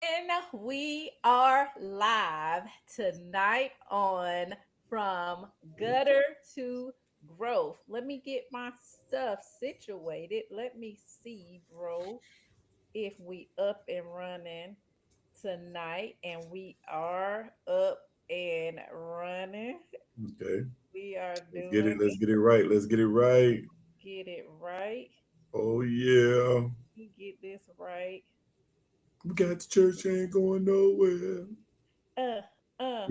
And we are live tonight on From Gutter to Growth. Let me get my stuff situated. Let me see, bro, if we up and running tonight. And we are up and running. Okay. We are Let's get doing it. Let's get it right. Let's get it right. get it right. Oh yeah. We get this right. We got the church ain't going nowhere. Uh, yeah.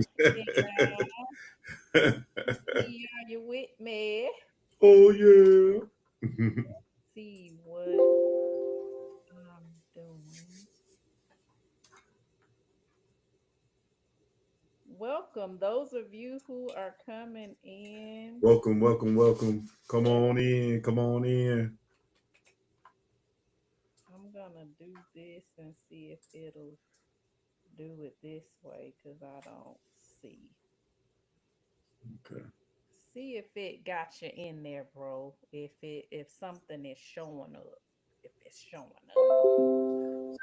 See, are you with me? Oh yeah. See what I'm doing. Welcome, those of you who are coming in. Welcome, welcome, welcome. Come on in. Come on in. I'm gonna do this and see if it'll do it this way because I don't see. Okay. See if it got you in there, bro. If something is showing up, if it's showing up.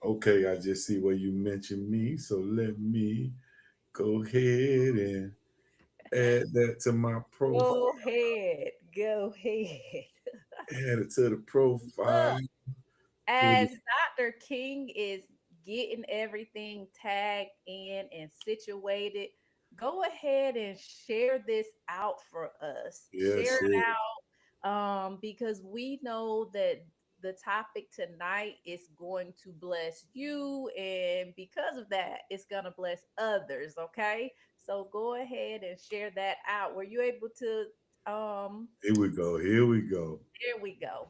Okay. I just see where you mentioned me, so let me go ahead and add that to my profile. Go ahead, go ahead. Add it to the profile. Look, as Dr. King is getting everything tagged in and situated, go ahead and share this out for us. Yeah, Share shit. it out because we know that the topic tonight is going to bless you, and because of that, it's going to bless others. Okay, so go ahead and share that out. Were you able to? Here we go. Here we go. There we go.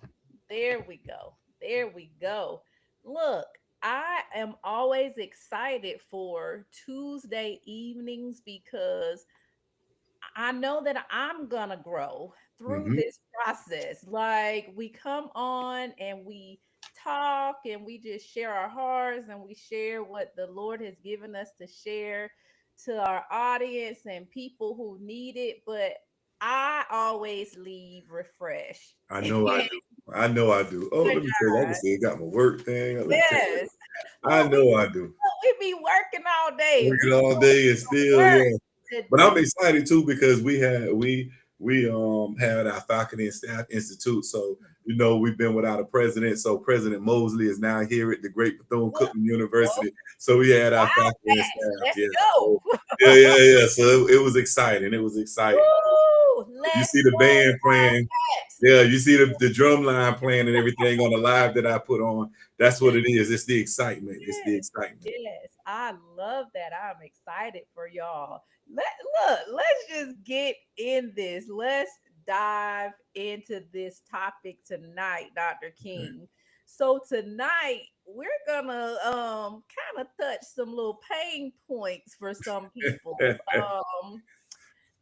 There we go. There we go. Look, I am always excited for Tuesday evenings because I know that I'm gonna grow through Hmm. this process. Like we come on and we talk and we just share our hearts and we share what the Lord has given us to share to our audience and people who need it. But I always leave refreshed. I know I do. I know I do. Oh, let me tell you, I can see it got my work thing. Let me tell you. Yes. I Look, we know I do. we be working all day. Working We all put day and still, work yeah. to But I'm do. excited too because we had our faculty and staff institute. So we've been without a president. So President Mosley is now here at the Great Bethune Look, Cookman oh, University. So we had our faculty and Wildcats, staff. let's Yeah. go. So yeah, yeah, yeah. So it was exciting. It was exciting. Woo! You Let's see the go, band playing. Wildcats. Yeah, you see the drum line playing and everything on the live that I put on. That's what it is. It's the excitement. It's the Yes, excitement. yes, I love that. I'm excited for y'all. Let's just get in this. Let's dive into this topic tonight, Dr. Okay. King. So tonight we're gonna kind of touch some little pain points for some people.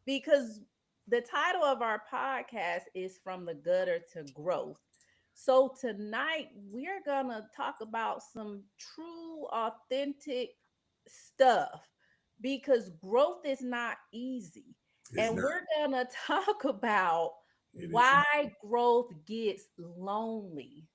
Because the title of our podcast is From the Gutter to Growth. So tonight we're going to talk about some true, authentic stuff because growth is not easy. It's And not. we're going to talk about It is why not. growth gets lonely.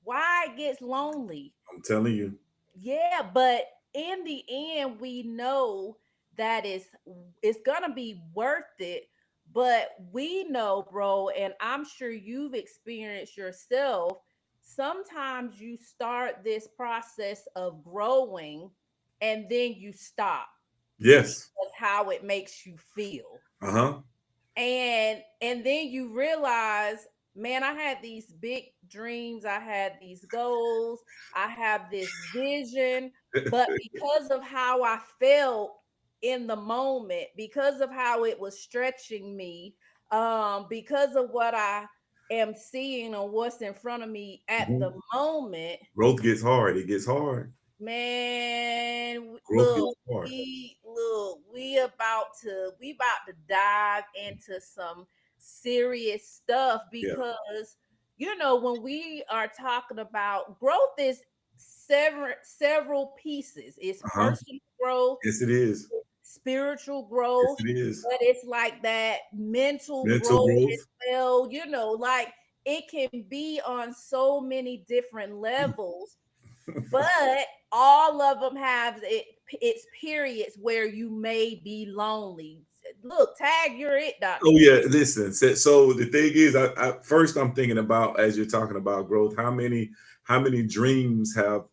Why it gets lonely. I'm telling you. Yeah, but in the end, we know that it's gonna be worth it. But we know, bro, and I'm sure you've experienced yourself. Sometimes you start this process of growing and then you stop Yes. because how it makes you feel Uh-huh. and then you realize, man, I had these big dreams, I had these goals, I have this vision, but because of how I felt in the moment, because of how it was stretching me, because of what I am seeing or what's in front of me at the Mhm. moment. Growth gets hard. It gets hard. Man, Growth gets hard. we about to dive into some serious stuff Yeah. because when we are talking about growth is several pieces. It's Uh-huh. personal growth, Yes, it is. spiritual Yes, growth, it is. but it's like that mental Mental growth as growth. well, like it can be on so many different levels. but all of them have its periods where you may be lonely. Look, tag, you're it, Oh doctor. yeah, listen. So the thing is, first I'm thinking about, as you're talking about growth, how many dreams have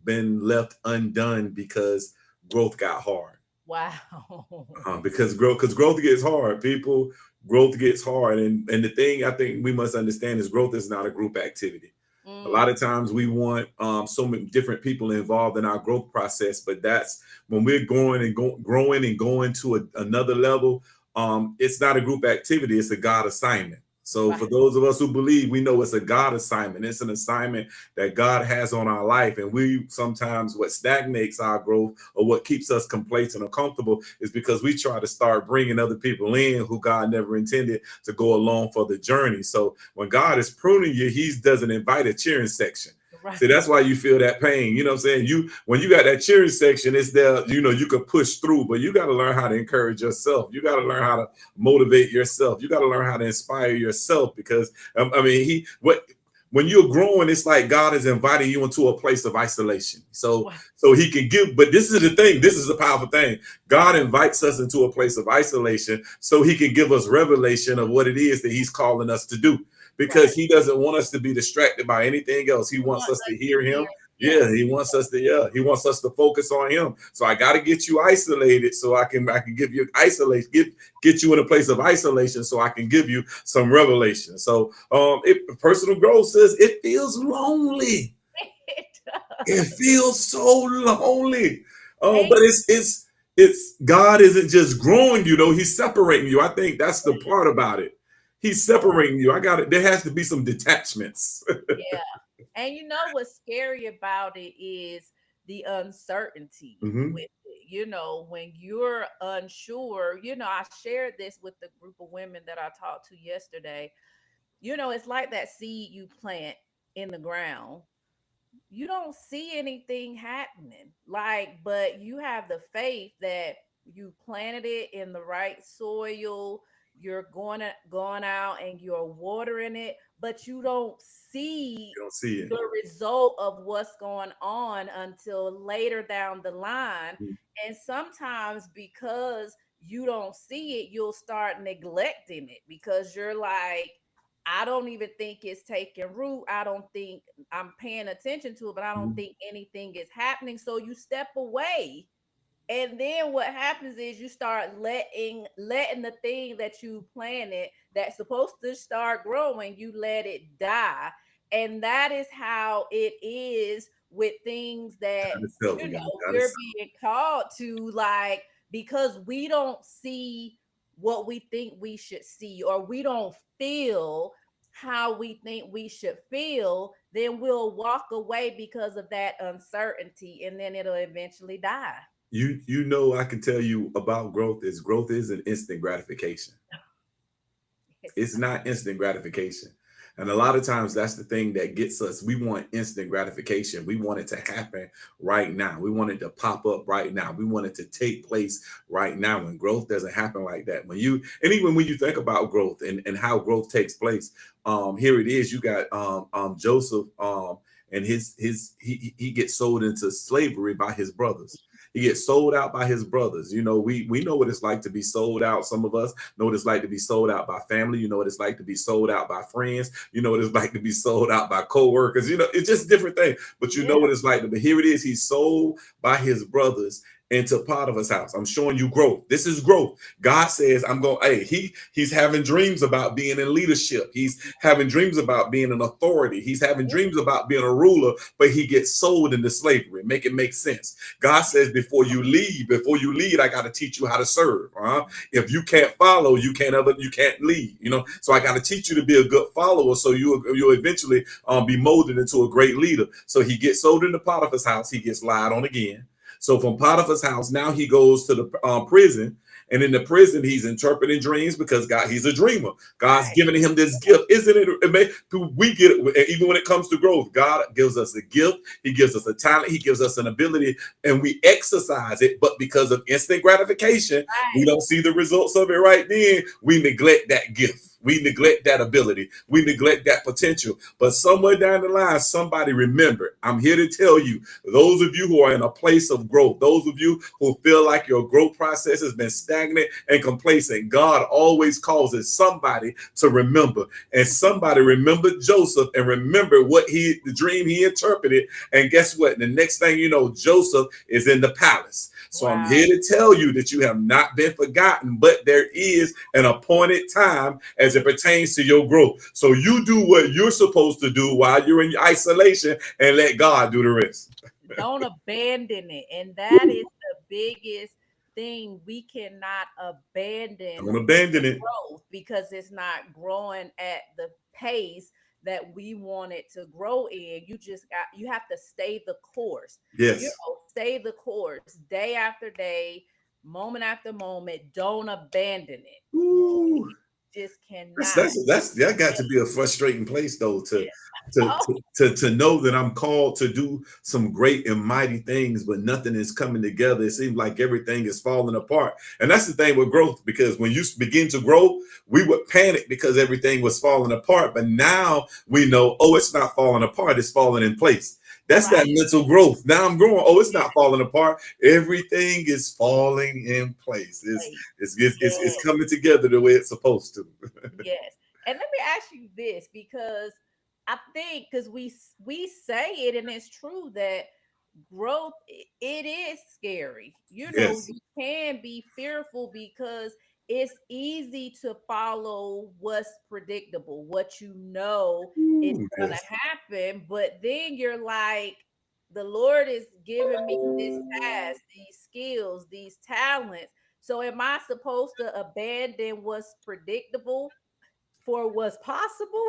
been left undone because growth got hard. Wow. Because growth gets hard. People, growth gets hard, and the thing I think we must understand is growth is not a group activity. A lot Mm, of times we want so many different people involved in our growth process, but that's when we're growing and going to another level. It's not a group activity; it's a God assignment. So right. for those of us who believe, we know it's a God assignment. It's an assignment that God has on our life, and we sometimes what stagnates our growth or what keeps us complacent or comfortable is because we try to start bringing other people in who God never intended to go along for the journey. So when God is pruning you, he doesn't invite a cheering section. See, Right. that's why you feel that pain. You know what I'm saying? When you got that cheering section, it's there, you could push through, but you got to learn how to encourage yourself. You got to learn how to motivate yourself. You got to learn how to inspire yourself because I mean, when you're growing, it's like God is inviting you into a place of isolation. So Wow. so he can give, but this is the thing, this is the powerful thing. God invites us into a place of isolation so he can give us revelation of what it is that he's calling us to do. Because Right. he doesn't want us to be distracted by anything else. He He wants wants us to us to hear hear. him. Yeah. He wants us to focus on him. So I got to get you isolated so I can give you isolation, get you in a place of isolation so I can give you some revelation. So personal growth says it feels lonely. It It does. feels so lonely. And But it's God isn't just growing you though, he's separating you. I think that's the part about it. He's yeah. separating you. I got it. There has to be some detachments. Yeah. And you know what's scary about it is the uncertainty Hmm. with it. When you're unsure, I shared this with the group of women that I talked to yesterday. It's like that seed you plant in the ground. You don't see anything happening. But you have the faith that you planted it in the right soil. You're going out and you're watering it, but you don't see You don't see it. the result of what's going on until later down the line. Mhm. And sometimes because you don't see it, you'll start neglecting it because you're like, I don't even think it's taking root. I don't think I'm paying attention to it, but I don't Mhm. think anything is happening. So you step away. And then what happens is you start letting the thing that you planted that's supposed to start growing, you let it die. And that is how it is with things that Gotta settle, y'all. Gotta we're settle. being called to, like, because we don't see what we think we should see, or we don't feel how we think we should feel, then we'll walk away because of that uncertainty, and then it'll eventually die. I can tell you about growth is an instant gratification. It's It's not. not instant gratification. And a lot of times that's the thing that gets us. We want instant gratification. We want it to happen right now. We want it to pop up right now. We want it to take place right now. And growth doesn't happen like that. And even when you think about growth and how growth takes place, here it is. You got Joseph and he gets sold into slavery by his brothers. He gets sold out by his brothers. We know what it's like to be sold out. Some of us know what it's like to be sold out by family. You know what it's like to be sold out by friends. You know what it's like to be sold out by coworkers. It's just different things. But you know Yeah. what it's like to be. Here it is. He's sold by his brothers into Potiphar's house. I'm showing you growth. This is growth. God says, I'm going, hey, he's having dreams about being in leadership. He's having dreams about being an authority. He's having dreams about being a ruler, but he gets sold into slavery. Make it make sense. God says, before you lead, I got to teach you how to serve. If you can't follow, you can't lead. So I got to teach you to be a good follower, so you'll eventually be molded into a great leader. So he gets sold into Potiphar's house. He gets lied on again. So from Potiphar's house, now he goes to the prison. And in the prison, he's interpreting dreams because he's a dreamer. God's Right. giving him this gift. Isn't it? We get it, even when it comes to growth. God gives us a gift. He gives us a talent. He gives us an ability, and we exercise it. But because of instant gratification, we Right. don't see the results of it right then. We neglect that gift. We neglect that ability. We neglect that potential. But somewhere down the line, somebody remember. I'm here to tell you, those of you who are in a place of growth, those of you who feel like your growth process has been stagnant and complacent, God always causes somebody to remember. And somebody remembered Joseph and remember the dream he interpreted. And guess what? The next thing you know, Joseph is in the palace. So I'm Wow. here to tell you that you have not been forgotten, but there is an appointed time as it pertains to your growth. So you do what you're supposed to do while you're in isolation and let God do the rest. Don't abandon it. And that is the biggest thing. We cannot abandon Don't abandon it. growth because it's not growing at the pace that we want it to grow in. You have to stay the course. Yes. Stay the course day after day, moment after moment. Don't abandon it. Ooh. Just cannot. That got to be a frustrating place though to to, Oh, to know that I'm called to do some great and mighty things, but nothing is coming together. It seems like everything is falling apart. And that's the thing with growth, because when you begin to grow, we would panic because everything was falling apart. But now we know, oh, it's not falling apart, it's falling in place. That's right. that mental growth. Now I'm growing. Oh, it's not falling apart. Everything is falling in place. It's coming together the way it's supposed to. Yes. And let me ask you this, because I think because we say it and it's true that growth, it is scary. Yes. You can be fearful because it's easy to follow what's predictable, what is Ooh, going yes. to happen, but then you're like, the Lord is giving me this task, these skills, these talents. So am I supposed to abandon what's predictable for what's possible?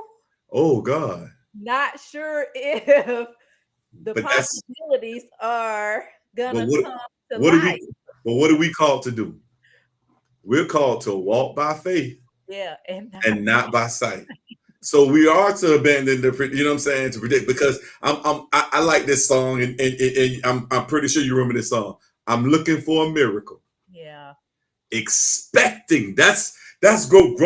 Oh God. Not sure if the But that's possibilities are but gonna what come to what are we light. but what are we called to do? We're called to walk by faith Yeah, and and not by not by sight. So we are to abandon you know what I'm saying, to predict, because I like this song, and I'm pretty sure you remember this song. I'm looking for a miracle. yeah, Expecting. That's growth.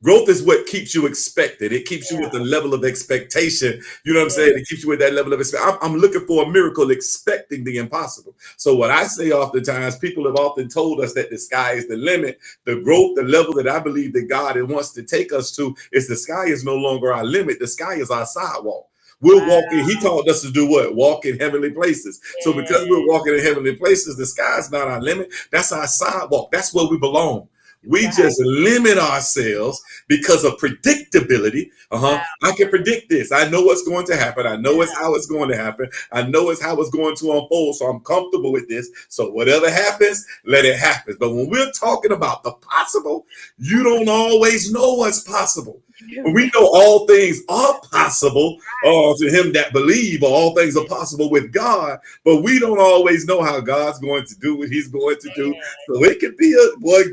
Growth is what keeps you expected. It keeps you with a yeah, level of expectation. You know what I'm yeah, saying? It keeps you with that level of expectation. I'm looking for a miracle, expecting the impossible. So what I say oftentimes, people have often told us that the sky is the limit. The growth, the level that I believe that God wants to take us to, is the sky is no longer our limit. The sky is our sidewalk. We're wow, walking. He called us to do what? Walk in heavenly places. So because we're yeah, walking in heavenly places, the sky is not our limit. That's our sidewalk. That's where we belong. We right, just limit ourselves because of predictability. wow, I can predict this. I know what's going to happen. I know it's yeah, how it's going to happen. I know it's how it's going to unfold. So I'm comfortable with this. So whatever happens, let it happen. But when we're talking about the possible, you don't always know what's possible. you're We right, know all things are possible to him that believe, or all things are possible with God, but we don't always know how God's going to do what he's going to do. yeah. So it could be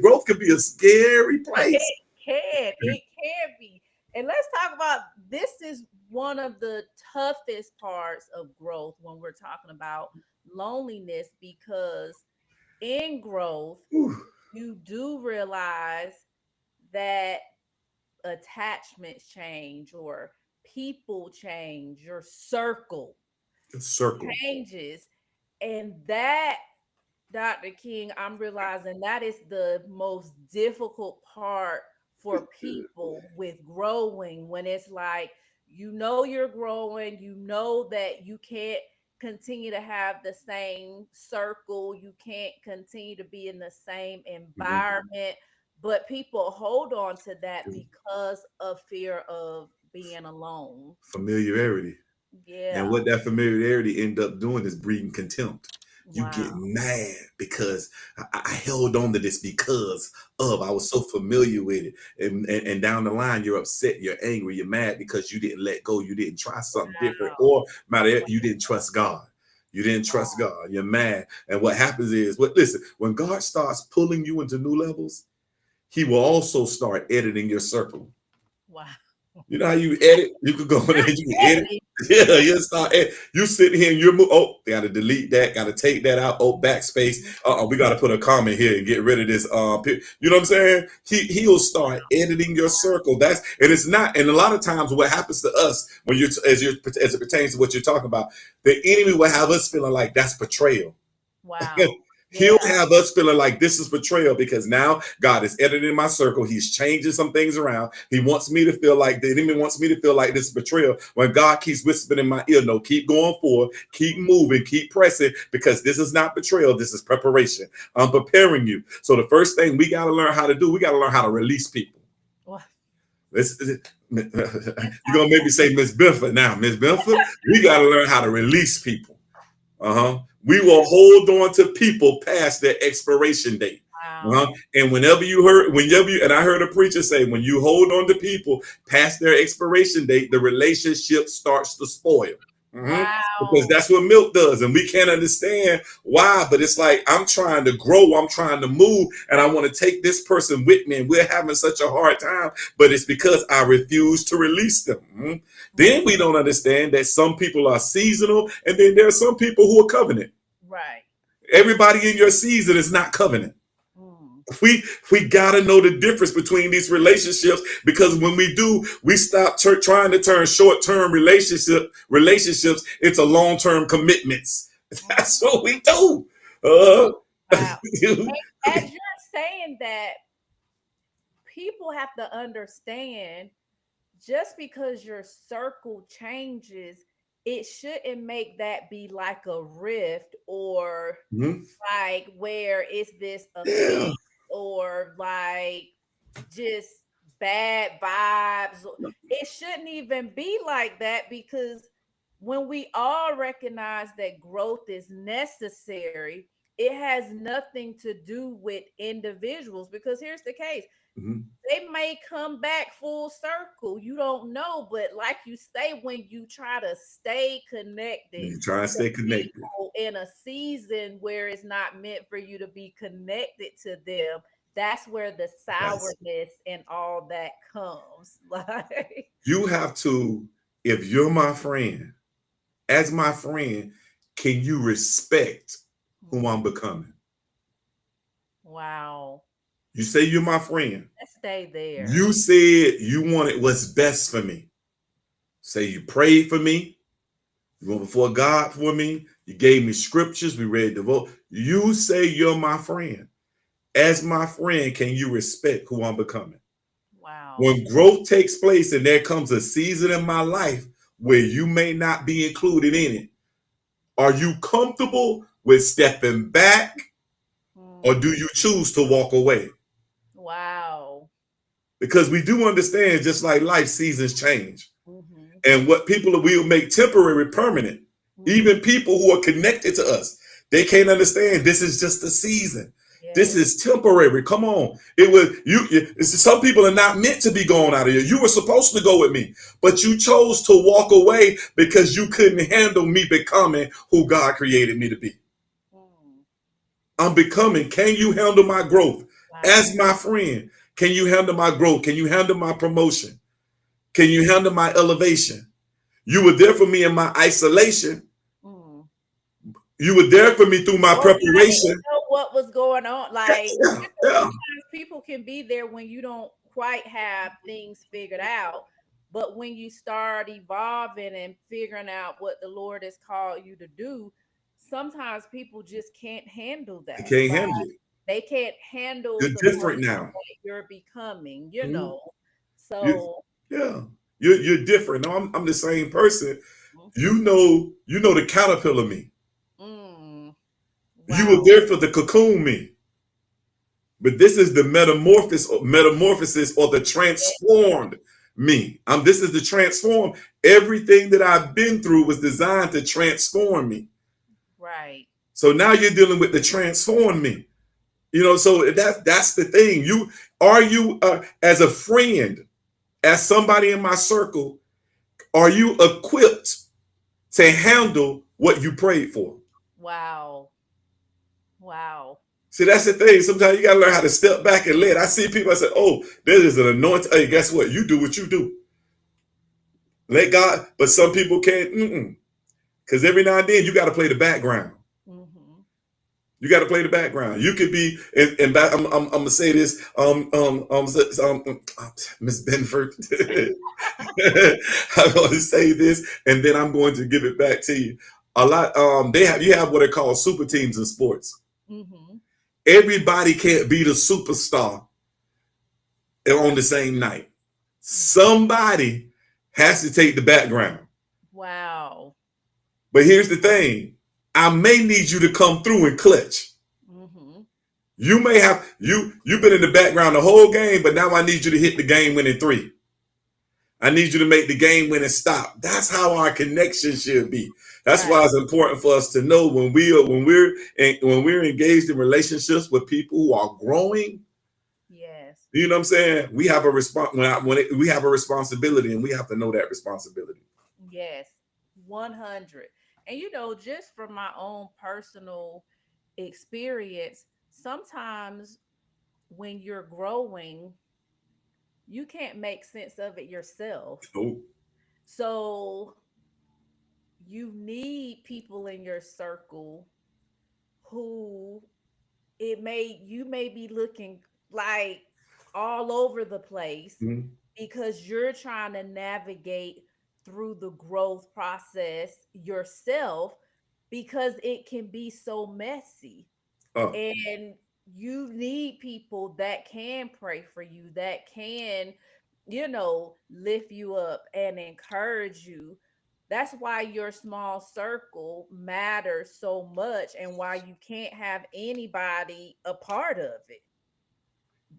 growth could be a scary place. It can be. And let's talk about, this is one of the toughest parts of growth when we're talking about loneliness, because in growth, Whew, you do realize that attachments change, or people change, your circle a circle. changes. And that, Dr. King, I'm realizing that is the most difficult part for people with growing, when it's like, you're growing, that you can't continue to have the same circle, you can't continue to be in the same Mhm. environment, but people hold on to that because of fear of being alone. Familiarity. And Yeah. what that familiarity end up doing is breeding contempt. You get Wow. mad because I held on to this because of I was so familiar with it. And down the line, you're upset, you're angry, you're mad because you didn't let go, you didn't try something different, or matter you didn't trust God. You didn't trust God. You're mad. And what happens is, listen, when God starts pulling you into new levels, he will also start editing your circle. Wow. You know how you edit? You could go in there and you can edit. Yeah, you start. You sit here and you're oh, got to delete that, got to take that out. Oh, backspace. We got to put a comment here and get rid of this. You know what I'm saying? He'll start editing your circle. That's and it's not. And a lot of times, what happens to us when as it pertains to what you're talking about, the enemy will have us feeling like that's betrayal. Wow. He'll Yeah. have us feeling like this is betrayal because now God is editing my circle. He's changing some things around. He wants me to feel like the enemy wants me to feel like this is betrayal when God keeps whispering in my ear, no, keep going forward, keep moving, keep pressing because this is not betrayal. This is preparation. I'm preparing you. So the first thing we got to learn how to do, we got to learn how to release people. Well, This, you're going to make me say Miss Benford now. Miss Benford, we got to learn how to release people. We will hold on to people past their expiration date. wow. And whenever you, and I heard a preacher say, when you hold on to people past their expiration date, the relationship starts to spoil. Because Wow. that's what milk does, and we can't understand why. But it's like I'm trying to grow, I'm trying to move, and I want to take this person with me, and we're having such a hard time. But it's because I refuse to release them. Then we don't understand that some people are seasonal, and then there are some people who are covenant. Right. Everybody in your season is not covenant. Mm. We gotta know the difference between these relationships because when we do, we stop trying to turn short-term relationships into long-term commitments. That's what we do. Uh, Wow. As you're saying that, people have to understand just because your circle changes, it shouldn't make that be like a rift or mhm. like where it's this Yeah. offense or like just bad vibes. It shouldn't even be like that because when we all recognize that growth is necessary, it has nothing to do with individuals. Because here's the case, Mhm. they may come back full circle. You don't know, but like you say, when you try to stay connected You try and to stay connected. people in a season where it's not meant for you to be connected to them, that's where the That's sourness and all that comes. Like, you have to, if you're my friend, as my friend, can you respect who I'm becoming? wow, You say you're my friend. let's stay there. You said you wanted what's best for me. Say you prayed for me. You went before God for me. You gave me scriptures. We read the vote. You say you're my friend. As my friend, can you respect who I'm becoming? Wow, When growth takes place and there comes a season in my life where you may not be included in it, are you comfortable with stepping back or mm, do you choose to walk away? wow, Because we do understand, just like life, seasons change. hmm, And what people will make temporary permanent. hmm, Even people who are connected to us, they can't understand this is just a season. This yes, is temporary. Come on. It was some people are not meant to be going out of here. You were supposed to go with me, but you chose to walk away because you couldn't handle me becoming who God created me to be. mm, I'm becoming. Can you handle my growth? wow, As my friend, can you handle my growth? Can you handle my promotion? Can you handle my elevation? You were there for me in my isolation. mm. You were there for me through my Or I didn't preparation. know what was going on. Like, Yeah, yeah. sometimes people can be there when you don't quite have things figured out. But when you start evolving and figuring out what the Lord has called you to do, sometimes people just can't handle I that. can't Like, handle it. they can't handle You're the different person now. that you're becoming, Mhm. You, So, yeah. You're different. No, I'm the same person. mhm. You know the caterpillar me. Mm, You were wow. there for the cocoon me. But this is the metamorphosis or the Yeah, transformed me. This is the transform. Everything that I've been through was designed to transform me. right. So now you're dealing with the transform me. So that's the thing. You as a friend, as somebody in my circle, are you equipped to handle what you prayed for? Wow. Wow. See, that's the thing. Sometimes you gotta learn how to step back and let. I see people. I say, "Oh, there is an anointing." Hey, guess what? You do what you do. Let God, but some people can't, because every now and then you got to play the background. Mm-hmm. You got to play the background. You could be, and back, I'm gonna say this, Miss Benford. I'm going to say this, and then I'm going to give it back to you. A lot, you have what are called super teams in sports. Mm-hmm. Everybody can't be the superstar on the same night. Somebody has to take the background. Wow. But here's the thing: I may need you to come through and clutch. Mm-hmm. You may have you've been in the background the whole game, but now I need you to hit the game winning three. I need you to make the game winning stop. That's how our connection should be. That's Right. why it's important for us to know when we're engaged in relationships with people who are growing. Yes. You know what I'm saying? We have a we have a responsibility, and we have to know that responsibility. Yes. 100. And just from my own personal experience, sometimes when you're growing, you can't make sense of it yourself. Oh, So you need people in your circle who you may be looking like all over the place mhm. because you're trying to navigate through the growth process yourself because it can be so messy. Oh, And you need people that can pray for you, that can, lift you up and encourage you. That's why your small circle matters so much and why you can't have anybody a part of it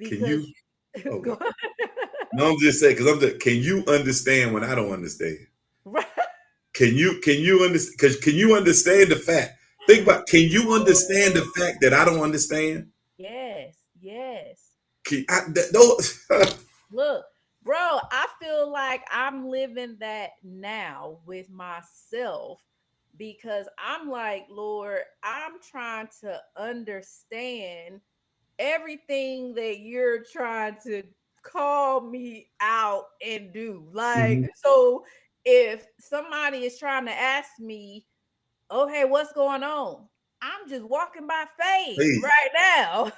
can because you? go Okay. ahead. No, I'm just saying because Can you understand when I don't understand? Right. Can you understand? Because can you understand the fact? Think about. Can you understand the fact that I don't understand? Yes, yes. Those, Look, bro, I feel like I'm living that now with myself because I'm like, Lord, I'm trying to understand everything that you're trying to call me out and do. Like, Mhm. so if somebody is trying to ask me, oh, hey, what's going on? I'm just walking by faith Faith. right now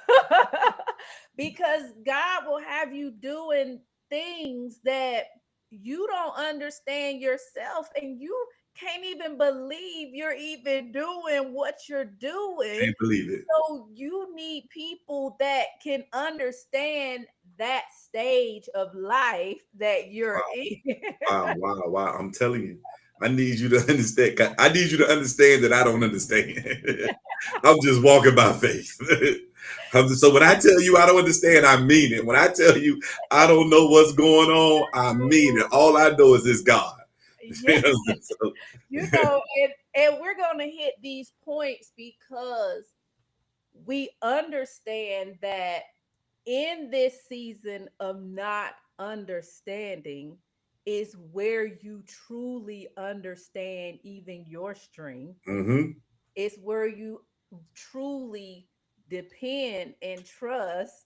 because God will have you doing things that you don't understand yourself and you can't even believe you're even doing what you're doing. Can't believe it. So you need people that can understand that stage of life that you're Wow, in. wow, wow, wow. I'm telling you, I need you to understand. I need you to understand that I don't understand. I'm just walking by faith. So when I tell you I don't understand, I mean it. When I tell you I don't know what's going on, I mean it. All I know is this God. Yeah. So, And we're gonna hit these points because we understand that in this season of not understanding is where you truly understand even your strength. mm-hmm, It's where you truly depend and trust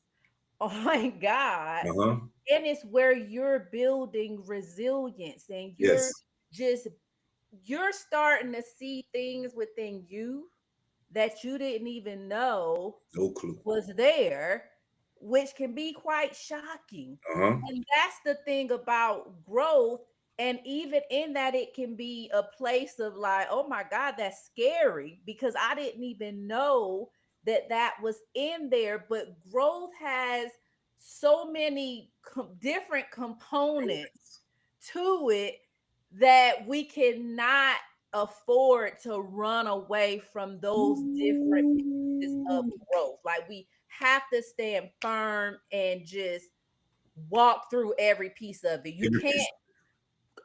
on God. uh-huh, And it's where you're building resilience and yes, just you're starting to see things within you that you didn't even know no clue. was there, which can be quite shocking. Uh-huh, And that's the thing about growth. And even in that, it can be a place of like, oh my God, that's scary because I didn't even know that that was in there. But growth has so many different components to it that we cannot afford to run away from those different pieces of growth. Like we have to stand firm and just walk through every piece of it. You every can't piece.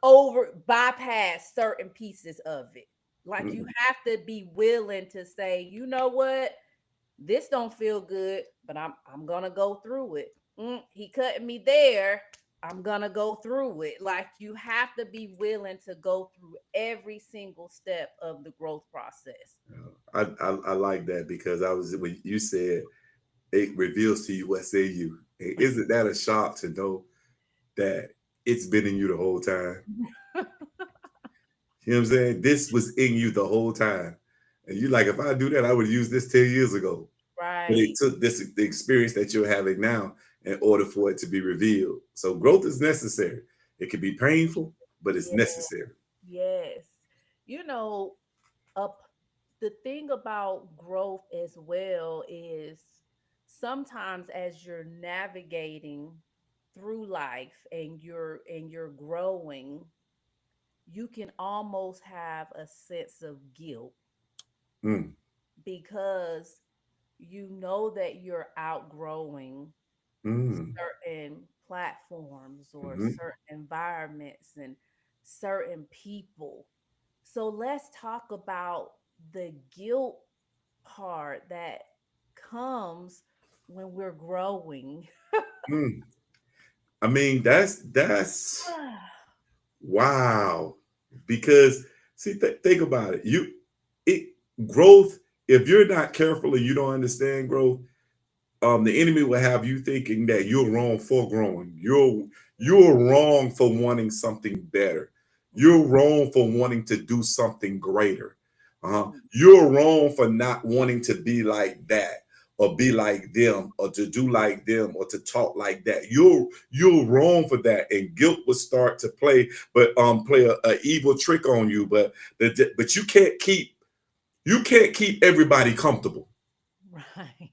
over bypass certain pieces of it. Like you Mm-mm. have to be willing to say, you know what, this don't feel good, but I'm gonna go through it. He cutting me there. I'm gonna go through it. Like you have to be willing to go through every single step of the growth process. I like that because I was when you said it reveals to you what's in you. Isn't that a shock to know that it's been in you the whole time? You know what I'm saying? This was in you the whole time. And you like, if I do that, I would use this 10 years ago. But it Right. took this the experience that you're having now in order for it to be revealed. So growth is necessary. It can be painful, but it's Yeah. necessary. Yes. You know, up the thing about growth as well is sometimes as you're navigating through life and you're growing, you can almost have a sense of guilt Mm, because you know that you're outgrowing mm, certain platforms or mhm, certain environments and certain people. So let's talk about the guilt part that comes when we're growing. mm. I mean, that's wow. Because see, think about it. It growth. If you're not careful and you don't understand growth, the enemy will have you thinking that you're wrong for growing. You're wrong for wanting something better. You're Mhm, wrong for wanting to do something greater. mhm, You're wrong for not wanting to be like that or be like them or to do like them or to talk like that. You're wrong for that, and guilt will start to play a evil trick on you. But you can't keep everybody comfortable. right.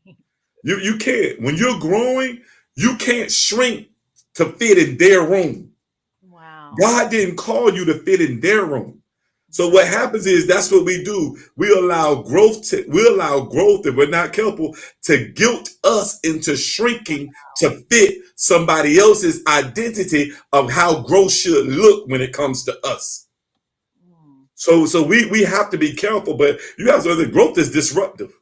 You can't. When you're growing, you can't shrink to fit in their room. Wow. God didn't call you to fit in their room. So what Right. happens is that's what we do. We allow growth if we're not careful to guilt us into shrinking to fit somebody else's identity of how growth should look when it comes to us. Mm. So we have to be careful, but you have to know that growth is disruptive.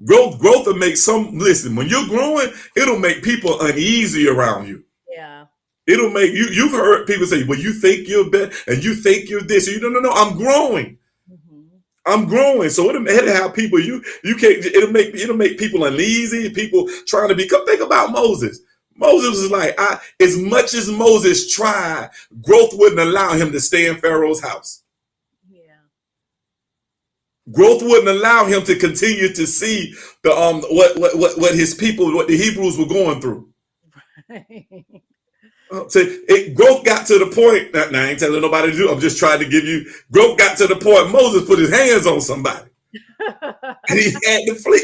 Growth will make some listen, when you're growing, it'll make people uneasy around you. Yeah. It'll make you've heard people say, well, you think you're better and you think you're this. You no, I'm growing. Hmm. I'm growing. So it'll have people you can't it'll make people uneasy, people trying to become think about Moses. Moses was like, as much as Moses tried, growth wouldn't allow him to stay in Pharaoh's house. Yeah. Growth wouldn't allow him to continue to see the what his people, what the Hebrews were going through. Right. So growth got to the point. Now I ain't telling nobody to do. I'm just trying to give you. Growth got to the point. Moses put his hands on somebody, and he had to flee.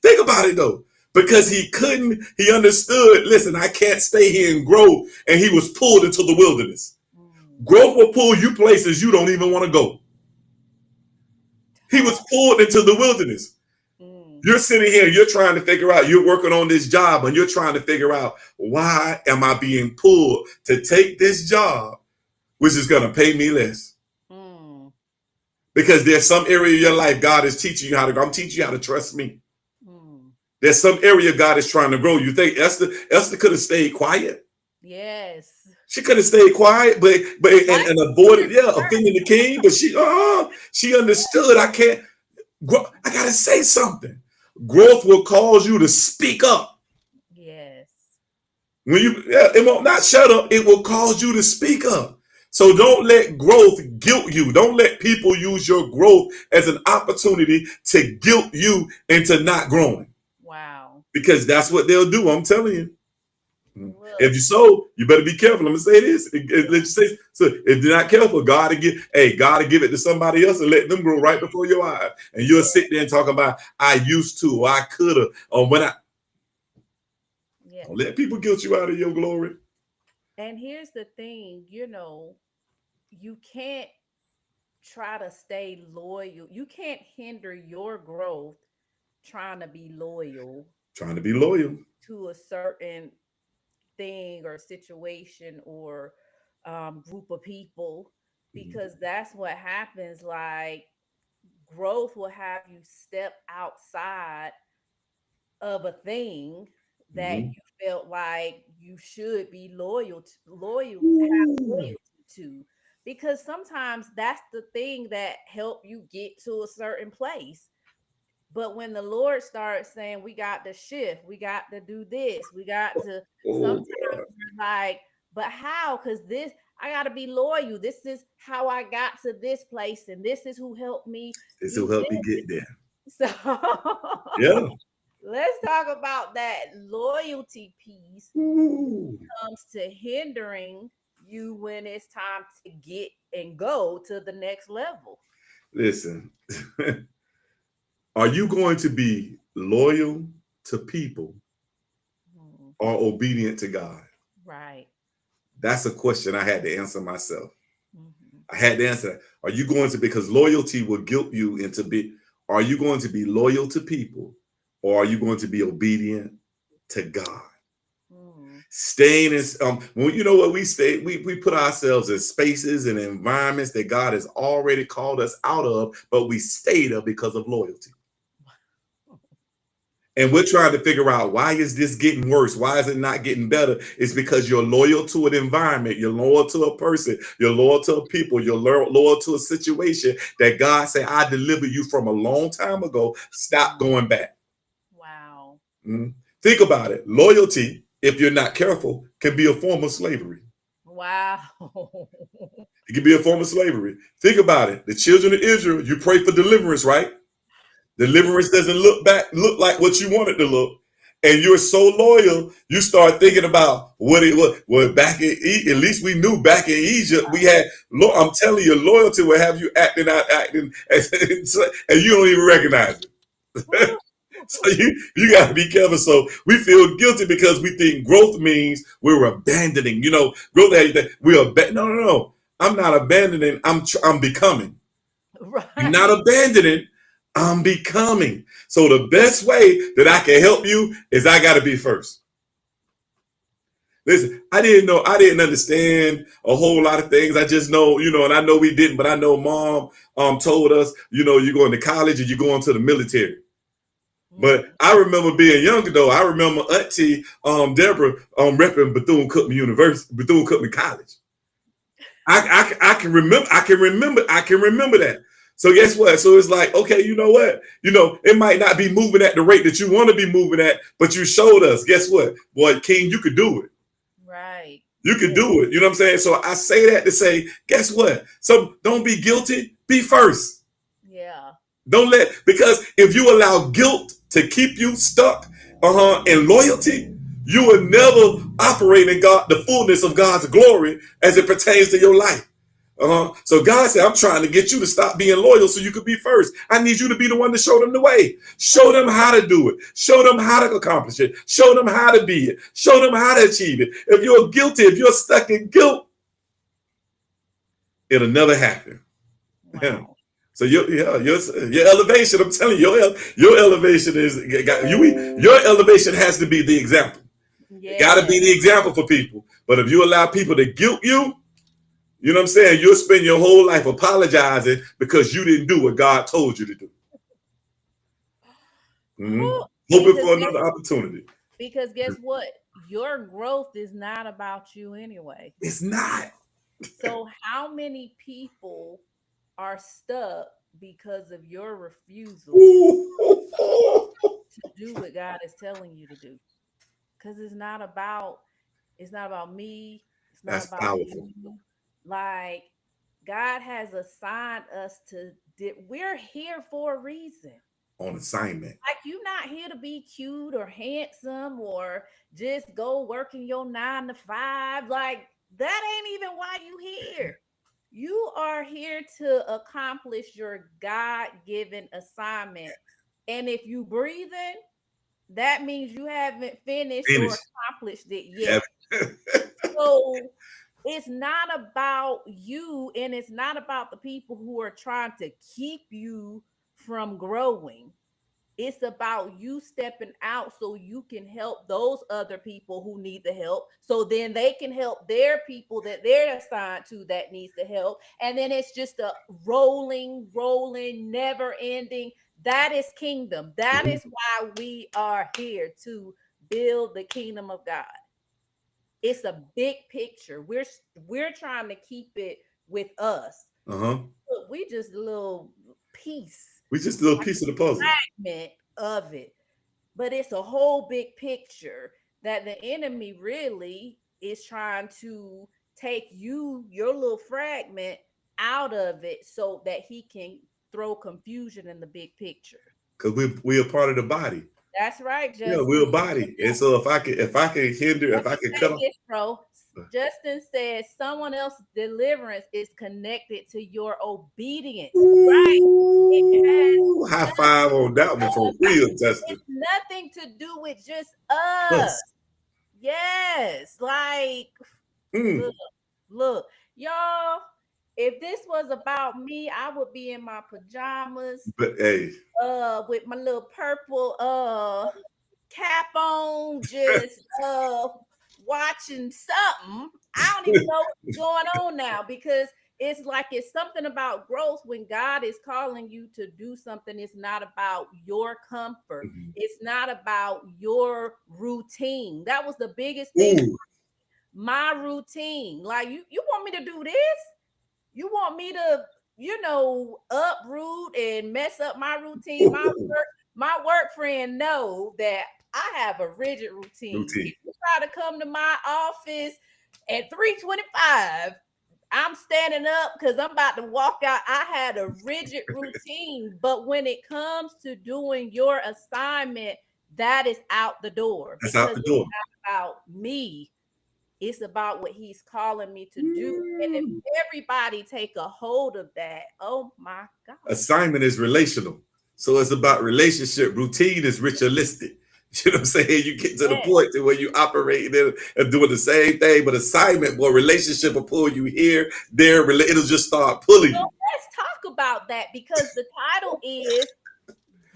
Think about it though, because he couldn't. He understood. Listen, I can't stay here and grow, and he was pulled into the wilderness. Mm. Growth will pull you places you don't even want to go. He was Talk. pulled into the wilderness. Mm. You're sitting here, you're trying to figure out, you're working on this job, and you're trying to figure out, why am I being pulled to take this job, which is going to pay me less? Mm. Because there's some area of your life God is teaching you how to go. I'm teaching you how to trust me. Mm. There's some area God is trying to grow. You think Esther could have stayed quiet? Yes. She could have stayed quiet, but Right? and avoided, yeah, offending the king. But she understood. I can't grow. I gotta say something. Growth will cause you to speak up. Yes. When it won't not shut up. It will cause you to speak up. So don't let growth guilt you. Don't let people use your growth as an opportunity to guilt you into not growing, Wow. because that's what they'll do. I'm telling you. If Look. you so, you better be careful. I'm gonna say this. Let you say so. If you're not careful, God to give it to somebody else and let them grow right before your eyes, and you'll Yeah. sit there and talk about I used to, or I could have, or when I Yeah. don't let people guilt you out of your glory. And here's the thing, you can't try to stay loyal. You can't hinder your growth trying to be loyal Trying to be loyal. to a certain thing or situation or group of people, Mhm. because that's what happens. Like, growth will have you step outside of a thing that Mhm. you felt like you should be have Ooh. loyalty to, because sometimes that's the thing that help you get to a certain place. But when the Lord starts saying, we got to shift, we got to do this, we got to, sometimes Oh God. we're like, but how? Because this, I got to be loyal. This is how I got to this place, and this is who helped me This will do help me this. get there. So Yeah. let's talk about that loyalty piece Ooh. comes to hindering you when it's time to get and go to the next level. Listen, are you going to be loyal to people Mhm. or obedient to God? Right. That's a question I had to answer myself. Mhm. I had to answer that. Are you going to, because loyalty will guilt you into be, are you going to be loyal to people or are you going to be obedient to God? Mhm. Staying in, well, you know what, we stay, we put ourselves in spaces and environments that God has already called us out of, but we stay there because of loyalty. And we're trying to figure out, why is this getting worse? Why is it not getting better? It's because you're loyal to an environment, you're loyal to a person, you're loyal to a people, you're loyal to a situation that God said, I delivered you from a long time ago. Stop Mhm. going back. Wow. Mhm. Think about it. Loyalty, if you're not careful, can be a form of slavery. Wow. It can be a form of slavery. Think about it. The children of Israel, you pray for deliverance, right? Deliverance doesn't look like what you want it to look. And you're so loyal, you start thinking about what it was. Well, back in at least we knew back in Egypt, we had. I'm telling you, loyalty will have you acting, and you don't even recognize it. So you got to be careful. So we feel guilty because we think growth means we're abandoning. Growth. No. I'm not abandoning. I'm becoming. I'm not Right. abandoning. I'm becoming. So the best way that I can help you is I got to be first. Listen, I didn't understand a whole lot of things. I just know, and I know we didn't, but I know mom told us, you're going to college and you're going to the military. But Mhm. I remember being younger though. I remember Auntie Deborah repping Bethune Cookman College. I can remember. I can remember that. So guess what? So it's like, okay, you know what? It might not be moving at the rate that you want to be moving at, but you showed us. Guess what? Boy, King, you could do it. Right. You could Yeah. do it. You know what I'm saying? So I say that to say, guess what? So don't be guilty. Be first. Yeah. Don't let, because if you allow guilt to keep you stuck in loyalty, you will never operate in the fullness of God's glory as it pertains to your life. So God said, I'm trying to get you to stop being loyal so you could be first. I need you to be the one to show them the way. Show them how to do it. Show them how to accomplish it. Show them how to be it. Show them how to achieve it. If you're guilty, if you're stuck in guilt, it'll never happen. Wow. So your elevation, I'm telling you, your elevation your elevation has to be the example. It got to Yeah. be the example for people. But if you allow people to guilt you, you know what I'm saying? You'll spend your whole life apologizing because you didn't do what God told you to do. Whew. Hoping Because for guess, another opportunity. because guess what? Your growth is not about you anyway. It's not. So how many people are stuck because of your refusal to do what God is telling you to do? Because it's not about me, it's not That's about powerful. you. Like God has assigned us to we're here for a reason. On assignment. Like you're not here to be cute or handsome or just go working your 9 to 5. Like that ain't even why you here. You are here to accomplish your God-given assignment. And if you breathing, that means you haven't finished or Finish. accomplished it Yeah. yet. So it's not about you and it's not about the people who are trying to keep you from growing. It's about you stepping out so you can help those other people who need the help. So then they can help their people that they're assigned to that needs the help. And then it's just a rolling, never ending. That is kingdom. That Mhm. is why we are here to build the kingdom of God. It's a big picture. We're trying to keep it with us. Uh-huh. Look, we just a little piece, We just a little like piece of the puzzle. fragment of it. But it's a whole big picture that the enemy really is trying to take your little fragment out of it so that he can throw confusion in the big picture. Because we are part of the body. That's right, Yeah, Justin. we're a body. And so if I can hinder, Let if I me can cut say off. this, bro. Justin says someone else's deliverance is connected to your obedience. Right. It has Ooh, high five on that one for real, Justin. it's nothing to do with just us. Us. Yes. Like, Mm. look, look, y'all. If this was about me, I would be in my pajamas, But hey, with my little purple cap on, just watching something. I don't even know what's going on now because it's like it's something about growth when God is calling you to do something. It's not about your comfort. Mhm. It's not about your routine. That was the biggest thing. Ooh, My routine. Like you want me to do this? You want me to, uproot and mess up my routine? ooh, My work friend know that I have a rigid routine. routine. If you try to come to my office at 3:25, I'm standing up because I'm about to walk out. I had a rigid routine, but when it comes to doing your assignment, that is out the door That's out because the it's door. not about me. It's about what he's calling me to do. And if Mm. everybody take a hold of that, oh my God. Assignment is relational. So it's about relationship. Routine is ritualistic. You know what I'm saying? You get to the Yes. point to where you operate and doing the same thing, but assignment, boy, relationship will pull you here, there, it'll just start pulling So you. let's talk about that because the title is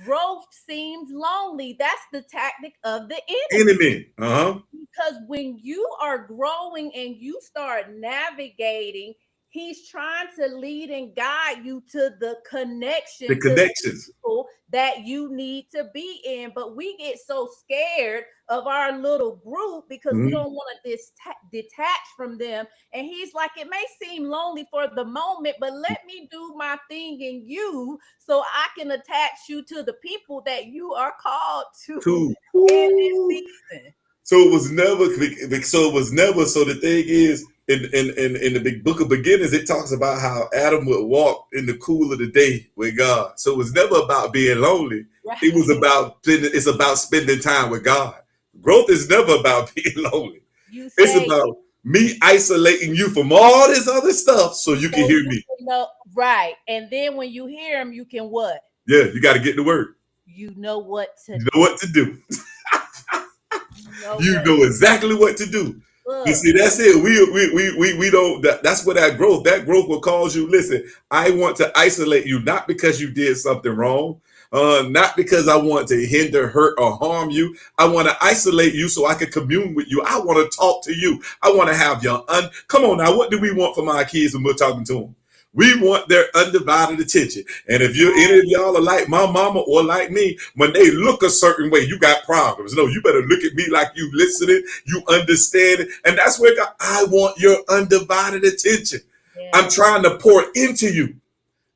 Growth Seems Lonely. That's the tactic of the enemy. Enemy. Uh-huh. Because when you are growing and you start navigating, he's trying to lead and guide you to the The connection to the connections. people that you need to be in. But we get so scared of our little group because we Mhm. don't want to detach from them. And he's like, it may seem lonely for the moment, but let me do my thing in you so I can attach you to the people that you are called to Two. in this Ooh. season. So it was never. So it was never. So the thing is, in the big book of beginnings, it talks about how Adam would walk in the cool of the day with God. So it was never about being lonely. It was Right. about it's about spending time with God. Growth is never about being lonely. You It's say about me isolating you from all this other stuff so you can so hear you me. can know right. And then when you hear him, you can what? Yeah, you got to get the word. You know what to You know do. what to do. You know You what? know exactly what to do. You Look, see, that's it. We don't. That's what that growth. That growth will cause you. Listen, I want to isolate you, not because you did something wrong, not because I want to hinder, hurt, or harm you. I want to isolate you so I can commune with you. I want to talk to you. I want to have your Come on now. What do we want from our kids when we're talking to them? We want their undivided attention. And if you're any of y'all are like my mama or like me, when they look a certain way, you got problems. No, you better look at me like you listening, you understand it. And that's where God, I want your undivided attention. I'm yeah. trying to pour into you.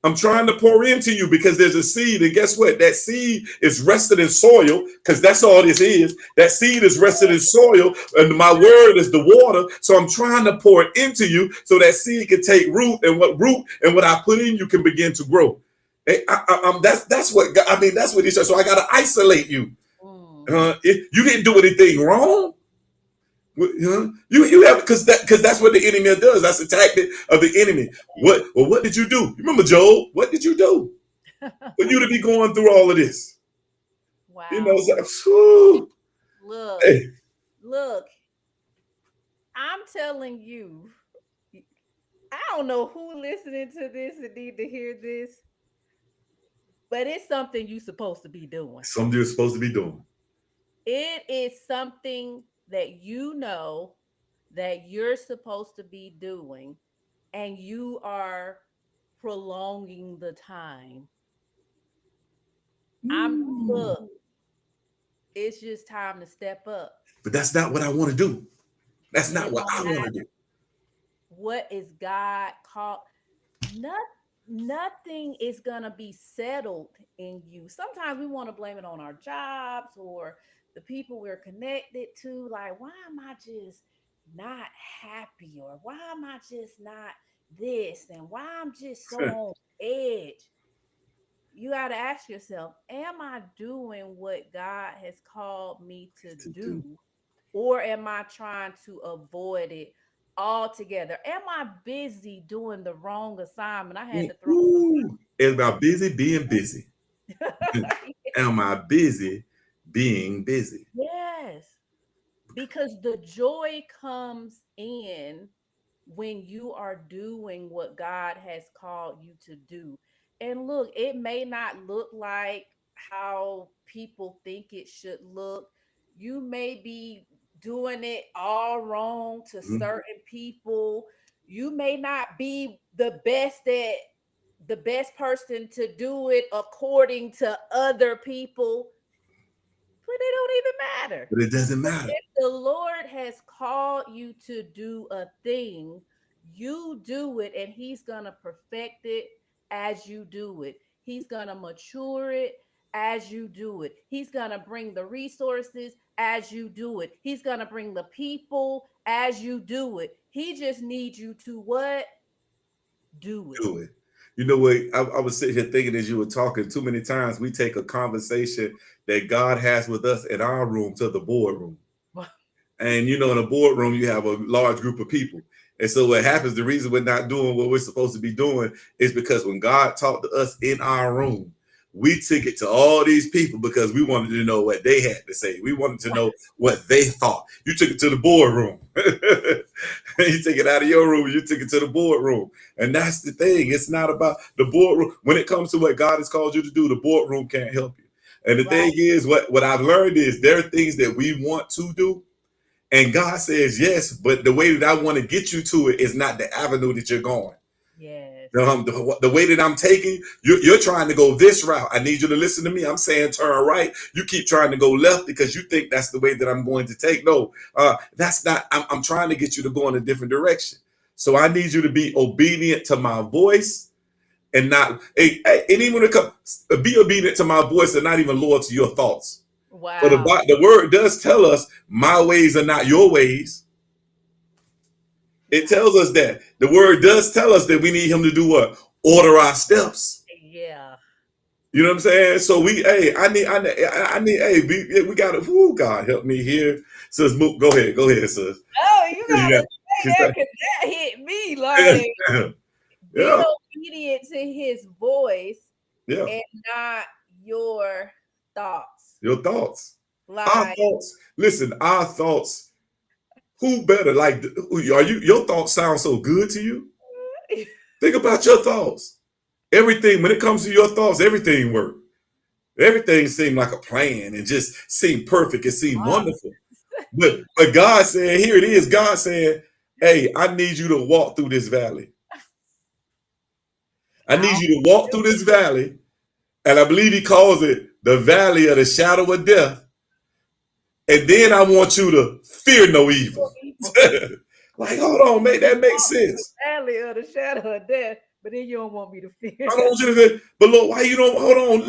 I'm trying to pour into you because there's a seed. And guess what? That seed is rested in soil because that's all this is. That seed is rested in soil. And my word is the water. So I'm trying to pour it into you so that seed can take root. And what I put in you can begin to grow. That's what I mean. That's what he said. So I got to isolate you. Mm. You didn't do anything wrong. You have because that's what the enemy does. That's the tactic of the enemy. What did you do? You remember Job? What did you do for you to be going through all of this? It's Wow. like, whew, Look, hey, look, I'm telling you, I don't know who listening to this and need to hear this, but it's something you're supposed to be doing. something you're supposed to be doing. It is something that you know that you're supposed to be doing, and you are prolonging the time. I'm look, it's just time to step up. But that's not what I want to do. That's And not it what don't I want to matter do. what is God called. Not, nothing is gonna be settled in you. Sometimes we want to blame it on our jobs or the people we're connected to. Like, why am I just not happy, or why am I just not this, and why I'm just so on edge, you got to ask yourself, am I doing what God has called me to to do. do, or am I trying to avoid it altogether? Am I busy doing the wrong assignment? I had to throw Ooh, am I some busy being busy? Am I busy being busy? yes, because the joy comes in when you are doing what God has called you to do. And look, it may not look like how people think it should look. You may be doing it all wrong to Mhm. certain people. You may not be the best person to do it according to other people, but it don't even matter. But it doesn't matter. If the Lord has called you to do a thing, you do it, and He's going to perfect it as you do it. He's going to mature it as you do it. He's going to bring the resources as you do it. He's going to bring the people as you do it. He just needs you to what? Do it. Do it. You know what? I was sitting here thinking as you were talking, too many times we take a conversation that God has with us in our room to the boardroom. And you know, in a boardroom, you have a large group of people. And so what happens, the reason we're not doing what we're supposed to be doing is because when God talked to us in our room, we took it to all these people because we wanted to know what they had to say. We wanted to know what they thought. You took it to the boardroom. You took it out of your room, you took it to the boardroom. And that's the thing. It's not about the boardroom. When it comes to what God has called you to do, the boardroom can't help you. And the Right. thing is, what I've learned is there are things that we want to do, and God says yes, but the way that I want to get you to it is not the avenue that you're going. Yes. The way that I'm taking, you're trying to go this route. I need you to listen to me. I'm saying turn right. You keep trying to go left because you think that's the way that I'm going to take. No, that's not. I'm trying to get you to go in a different direction. So I need you to be obedient to my voice and not, and even when it comes, be obedient to my voice and not even loyal to your thoughts. For Wow. the word does tell us, my ways are not your ways. It Wow. tells us that. The word does tell us that we need him to do what? Order our steps. Yeah. You know what I'm saying? So we got to, whoo, God help me here. Sis, go ahead, sis. Oh, you You gotta got, say she's that like, because that hit me. Like, be yeah, obedient to his voice yeah. and not your thoughts. Your thoughts. Our Like, thoughts. Listen, our thoughts. Who better? Like, are you? Your thoughts sound so good to you. Think about your thoughts. Everything, when it comes to your thoughts, everything works. Everything seemed like a plan and just seemed perfect. It seemed wonderful. But God said, here it is. God said, hey, I need you to walk through this valley. I I need don't you to walk through this valley. And I believe he calls it the valley of the shadow of death. And then I want you to fear no evil. know people. Like, hold on, mate, that makes Walk through the sense. valley of the shadow of death, but then you don't want me to I fear. don't want you to, but look, why you don't, hold on,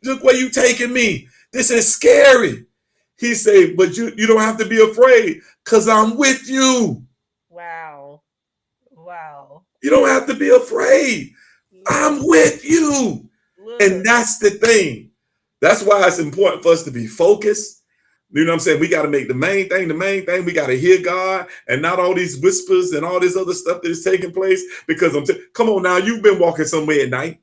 look where you taking me. This is scary. He said, but you don't have to be afraid because I'm with you. Wow. Wow. You don't have to be afraid. Look, I'm with you. And look. that's the thing. That's why it's important for us to be focused. You know what I'm saying? We got to make the main thing the main thing. We got to hear God and not all these whispers and all this other stuff that is taking place. Because come on now, you've been walking somewhere at night.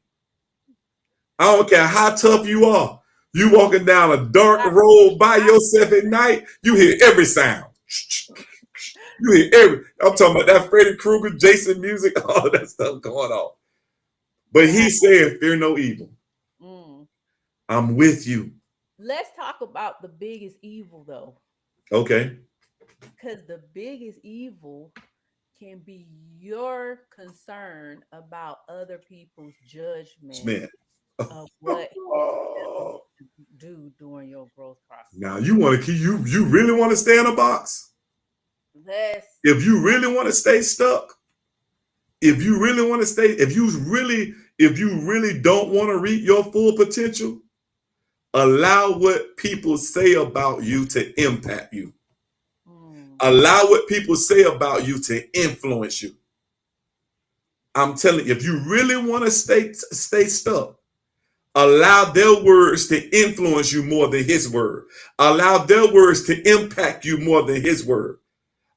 I don't care how tough you are. You walking down a dark I, road by yourself at night, you hear every sound. You hear every. I'm talking about that Freddy Krueger, Jason music, all that stuff going on. But wow. he said, "Fear no evil. Mm. I'm with you." Let's talk about the biggest evil though. Okay, Because the biggest evil can be your concern about other people's judgment man. of what he is telling you to do during your growth Now process. you want to keep you really want to stay in a box? Let's If you really want to stay stuck, if you really want to stay, if you really don't want to reach your full potential, allow what people say about you to impact you. Allow what people say about you to influence you. I'm telling you, if you really want to stay stuck, allow their words to influence you more than his word. Allow their words to impact you more than his word.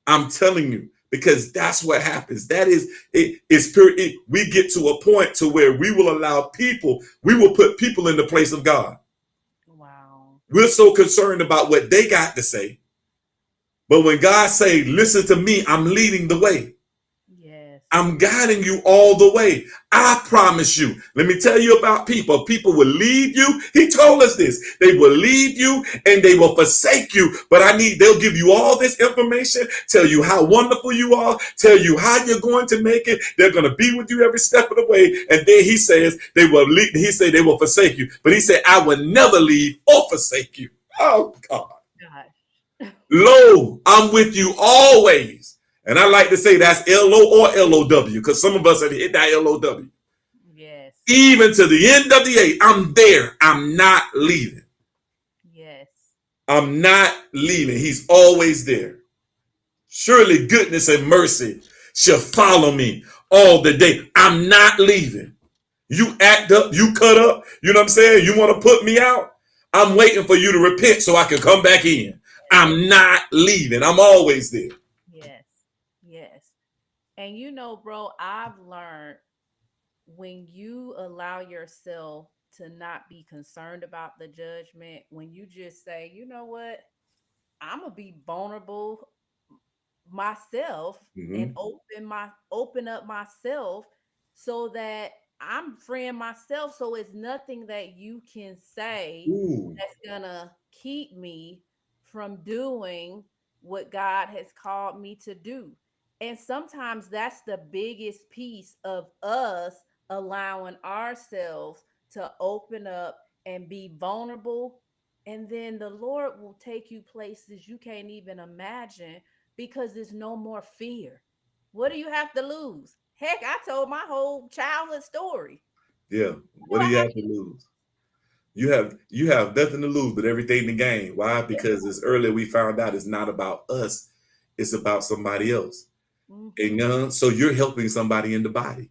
I'm telling you, because that's what happens. That is it. It's pure. We get to a point to where we will allow people. We will put people in the place of God. Wow. We're so concerned about what they got to say, but when God say, "Listen to me," I'm leading the way. Yes. I'm guiding you all the way. I promise you. Let me tell you about people. People will leave you. He told us this. They will leave you and they will forsake you. But they'll give you all this information, tell you how wonderful you are, tell you how you're going to make it. They're going to be with you every step of the way. And then he says they will leave. He said they will forsake you. But he said, I will never leave or forsake you. Oh God. Gosh. Lo, I'm with you always. And I like to say that's L-O or L-O-W, because some of us have hit that L-O-W. Yes. Even to the end of the age, I'm there. I'm not leaving. Yes. I'm not leaving. He's always there. Surely goodness and mercy shall follow me all the day. I'm not leaving. You act up, you cut up, you know what I'm saying? You want to put me out? I'm waiting for you to repent so I can come back in. I'm not leaving. I'm always there. Yes. Yes. And you know, bro, I've learned when you allow yourself to not be concerned about the judgment, when you just say, you know what, I'm gonna be vulnerable myself and Mm-hmm. open up myself so that I'm freeing myself, so it's nothing that you can say Ooh, that's gonna keep me from doing what God has called me to do. And sometimes that's the biggest piece of us allowing ourselves to open up and be vulnerable. And then the Lord will take you places you can't even imagine because there's no more fear. What do you have to lose? Heck, I told my whole childhood story. yeah. What do What do I you have have to lose? You have nothing to lose but everything to gain. Why? to? Because as earlier we found out it's not about us, it's about somebody else. Mm-hmm. And so you're helping somebody in the body.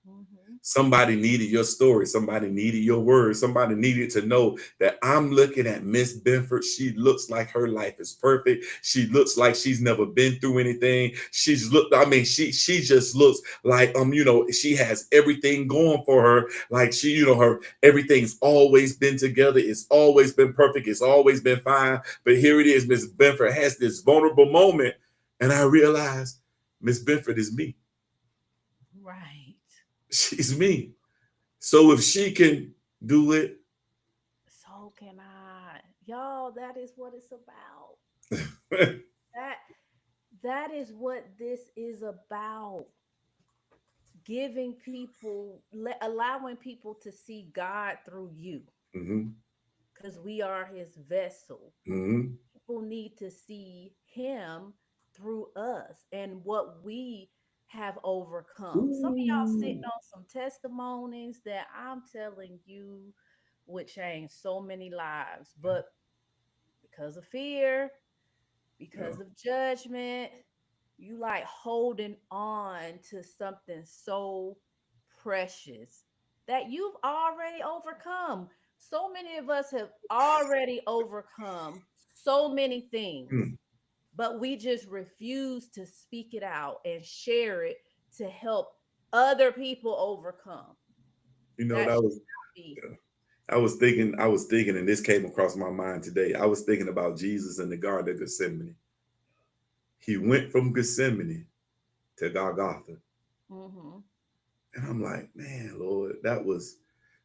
Mm-hmm. Somebody needed your story. Somebody needed your words. Somebody needed to know that I'm looking at Miss Benford. She looks like her life is perfect. She looks like she's never been through anything. She just looks like she has everything going for her. Like her everything's always been together. It's always been perfect. It's always been fine. But here it is, Miss Benford has this vulnerable moment, and I realize Miss Benford is me. Right. She's me. So if she can do it, So can I. Y'all, that is what it's about. That that is what this is about. Giving people, allowing people to see God through you, hmm because we are his vessel. hmm People need to see him through us and what we have overcome. Some of y'all Ooh, sitting on some testimonies that I'm telling you would change so many lives, but because of fear, yeah. because of judgment, you like holding on to something so precious that you've already overcome. So many of us have already overcome so many things, Hmm. but we just refuse to speak it out and share it to help other people overcome. You know, That that should was not be. yeah. I was thinking, and this came across my mind today. I was thinking about Jesus in the Garden of Gethsemane. He went from Gethsemane to Golgotha. Mm-hmm. And I'm like, man, Lord, that was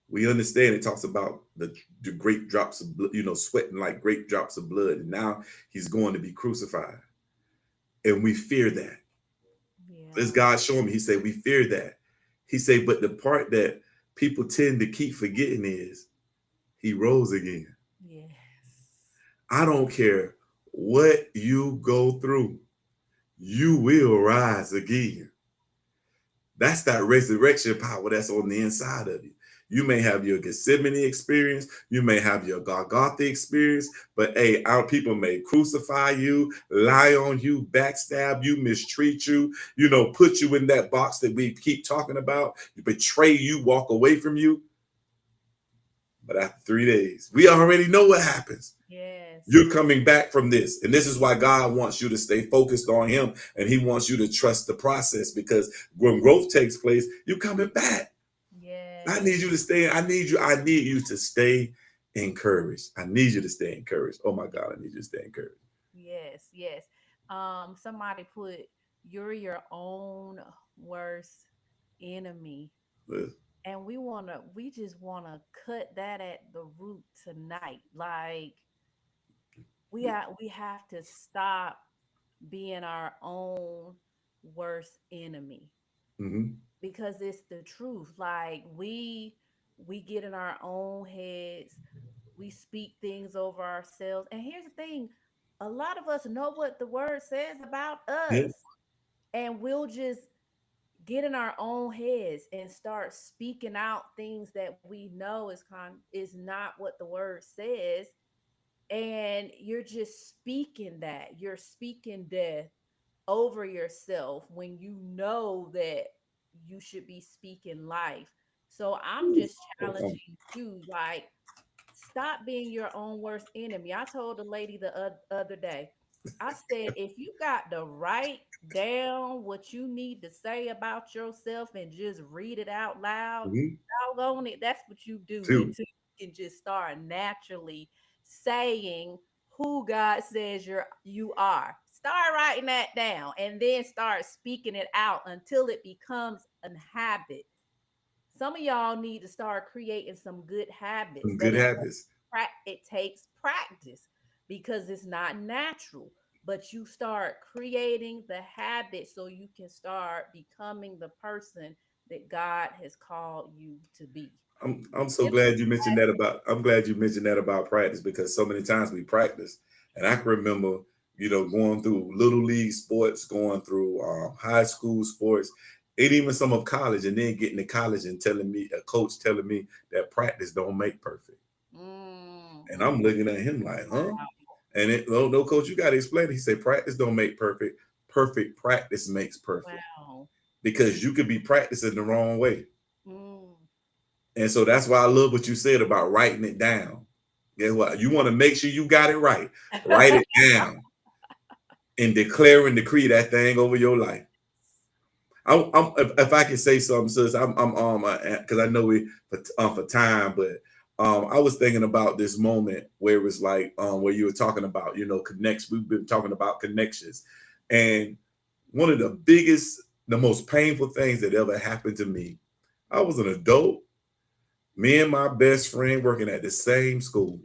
we understand it talks about the great drops of blood, sweating like great drops of blood. And now he's going to be crucified. And we fear that. This Yeah. God showing me, he said, we fear that. He said, but the part that people tend to keep forgetting is he rose again. Yes. I don't care what you go through, you will rise again. That's that resurrection power that's on the inside of you. You may have your Gethsemane experience. You may have your Golgotha experience. But hey, our people may crucify you, lie on you, backstab you, mistreat you, put you in that box that we keep talking about, betray you, walk away from you. But after 3 days, we already know what happens. Yes. You're coming back from this. And this is why God wants you to stay focused on Him. And He wants you to trust the process, because when growth takes place, you're coming back. I need Yes. you to stay. I need you to stay encouraged. I need you to stay encouraged. Oh my God, I need you to stay encouraged. Yes. Yes. Somebody put, you're your own worst enemy. Listen. And we just wanna cut that at the root tonight. Like we have to stop being our own worst enemy, Mhm. because it's the truth. Like we get in our own heads, we speak things over ourselves. And here's the thing, a lot of us know what the word says about Yeah. us, and we'll just get in our own heads and start speaking out things that we know is not what the word says. And you're just speaking that, you're speaking death over yourself when you know that you should be speaking life. So I'm Ooh. just Oh, challenging you, like, stop being your own worst enemy. I told the lady the other day, I said, if you got to write down what you need to say about yourself and just read it out loud, mhm. doggone it, that's what you do Two. until you can just start naturally saying who God says you are. Start writing that down and then start speaking it out until it becomes a habit. Some of y'all need to start creating some good habits, Some but good habits. it takes practice because it's not natural. But you start creating the habit so you can start becoming the person that God has called you to be. I'm so Simple glad you mentioned that about I'm glad you mentioned that about practice, because so many times we practice. And I can remember, going through little league sports, going through high school sports, and even some of college, and then getting to college and telling me, a coach telling me that practice don't make perfect. And I'm mm-hmm. looking at him like, huh? And no, coach, you got to explain it. He said, practice don't make perfect. Perfect practice makes perfect. Wow. Because you could be practicing the wrong way. Mm. And so that's why I love what you said about writing it down. Guess what? You want to make sure you got it right. Write it down and declare and decree that thing over your life. If I can say something, sis, I'm because I know we for time, but I was thinking about this moment where it was like where you were talking about connects. We've been talking about connections, and one of the biggest, the most painful things that ever happened to me. I was an adult, me and my best friend working at the same school.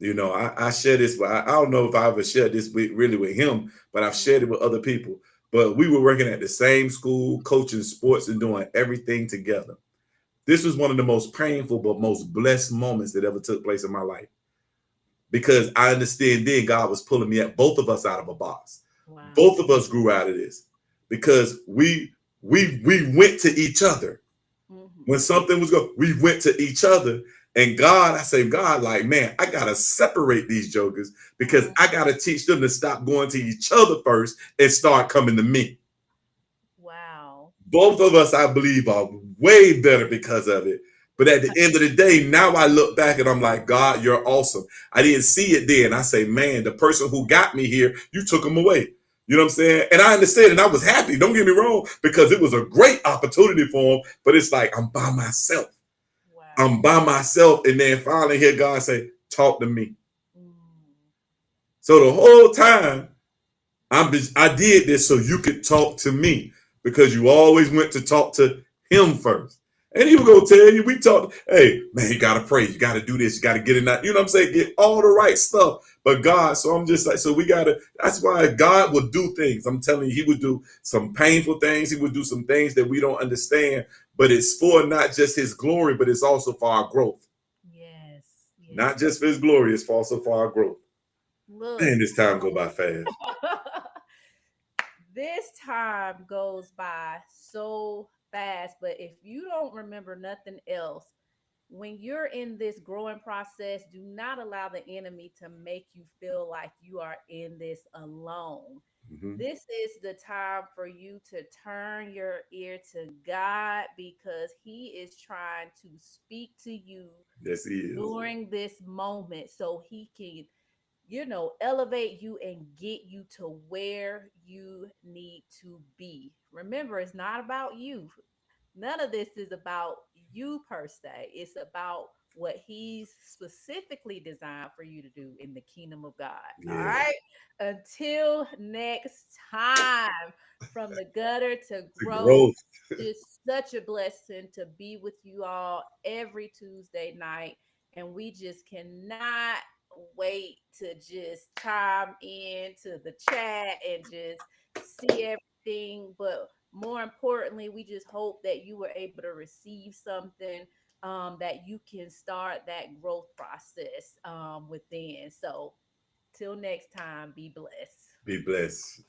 I share this, but I don't know if I ever shared this really with him, but I've shared it with other people. But we were working at the same school, coaching sports and doing everything together. This was one of the most painful but most blessed moments that ever took place in my life, because I understand then God was pulling me at both of us out of a box. Wow. Both of us grew out of this because we went to each other when Mm-hmm. something was going, we went to each other. And God, I say, God, like, man, I gotta separate these jokers because Mm. I gotta teach them to stop going to each other first and start coming to me. Wow. Both of us, I believe, are way better because of it. But at the end of the day, now I look back and I'm like, God, you're awesome. I didn't see it then. I say, man, the person who got me here, you took him away. You know what I'm saying? And I understand, and I was happy. Don't get me wrong, because it was a great opportunity for him. But it's like I'm by myself. I'm Wow. by myself, and then finally hear God say, "Talk to me." Mm. So the whole time I did this so you could talk to me, because you always went to talk to him first. And he was gonna tell you, we talked, hey man, you gotta pray, you gotta do this, you gotta get in that, you know what I'm saying? Get all the right stuff. But God, so I'm just like, so we gotta, that's why God will do things. I'm telling you, he would do some painful things, he would do some things that we don't understand, but it's for not just his glory, but it's also for our growth. Yes. Not Yes. just for his glory, it's also for our growth. Look. Man, this time go by fast. This time goes by so fast, but if you don't remember nothing else, when you're in this growing process, do not allow the enemy to make you feel like you are in this alone. Hmm. This is the time for you to turn your ear to God because He is trying to speak to you Yes, he is. during this moment so He can, elevate you and get you to where you need to be. Remember, it's not about you. None of this is about you per se. It's about what he's specifically designed for you to do in the kingdom of God. All Yeah. right. Until next time, from the gutter to The growth, growth. it's such a blessing to be with you all every Tuesday night. And we just cannot wait to just chime in to the chat and just see everything. But more importantly, we just hope that you were able to receive something, that you can start that growth process within. So, till next time, be blessed. Be blessed.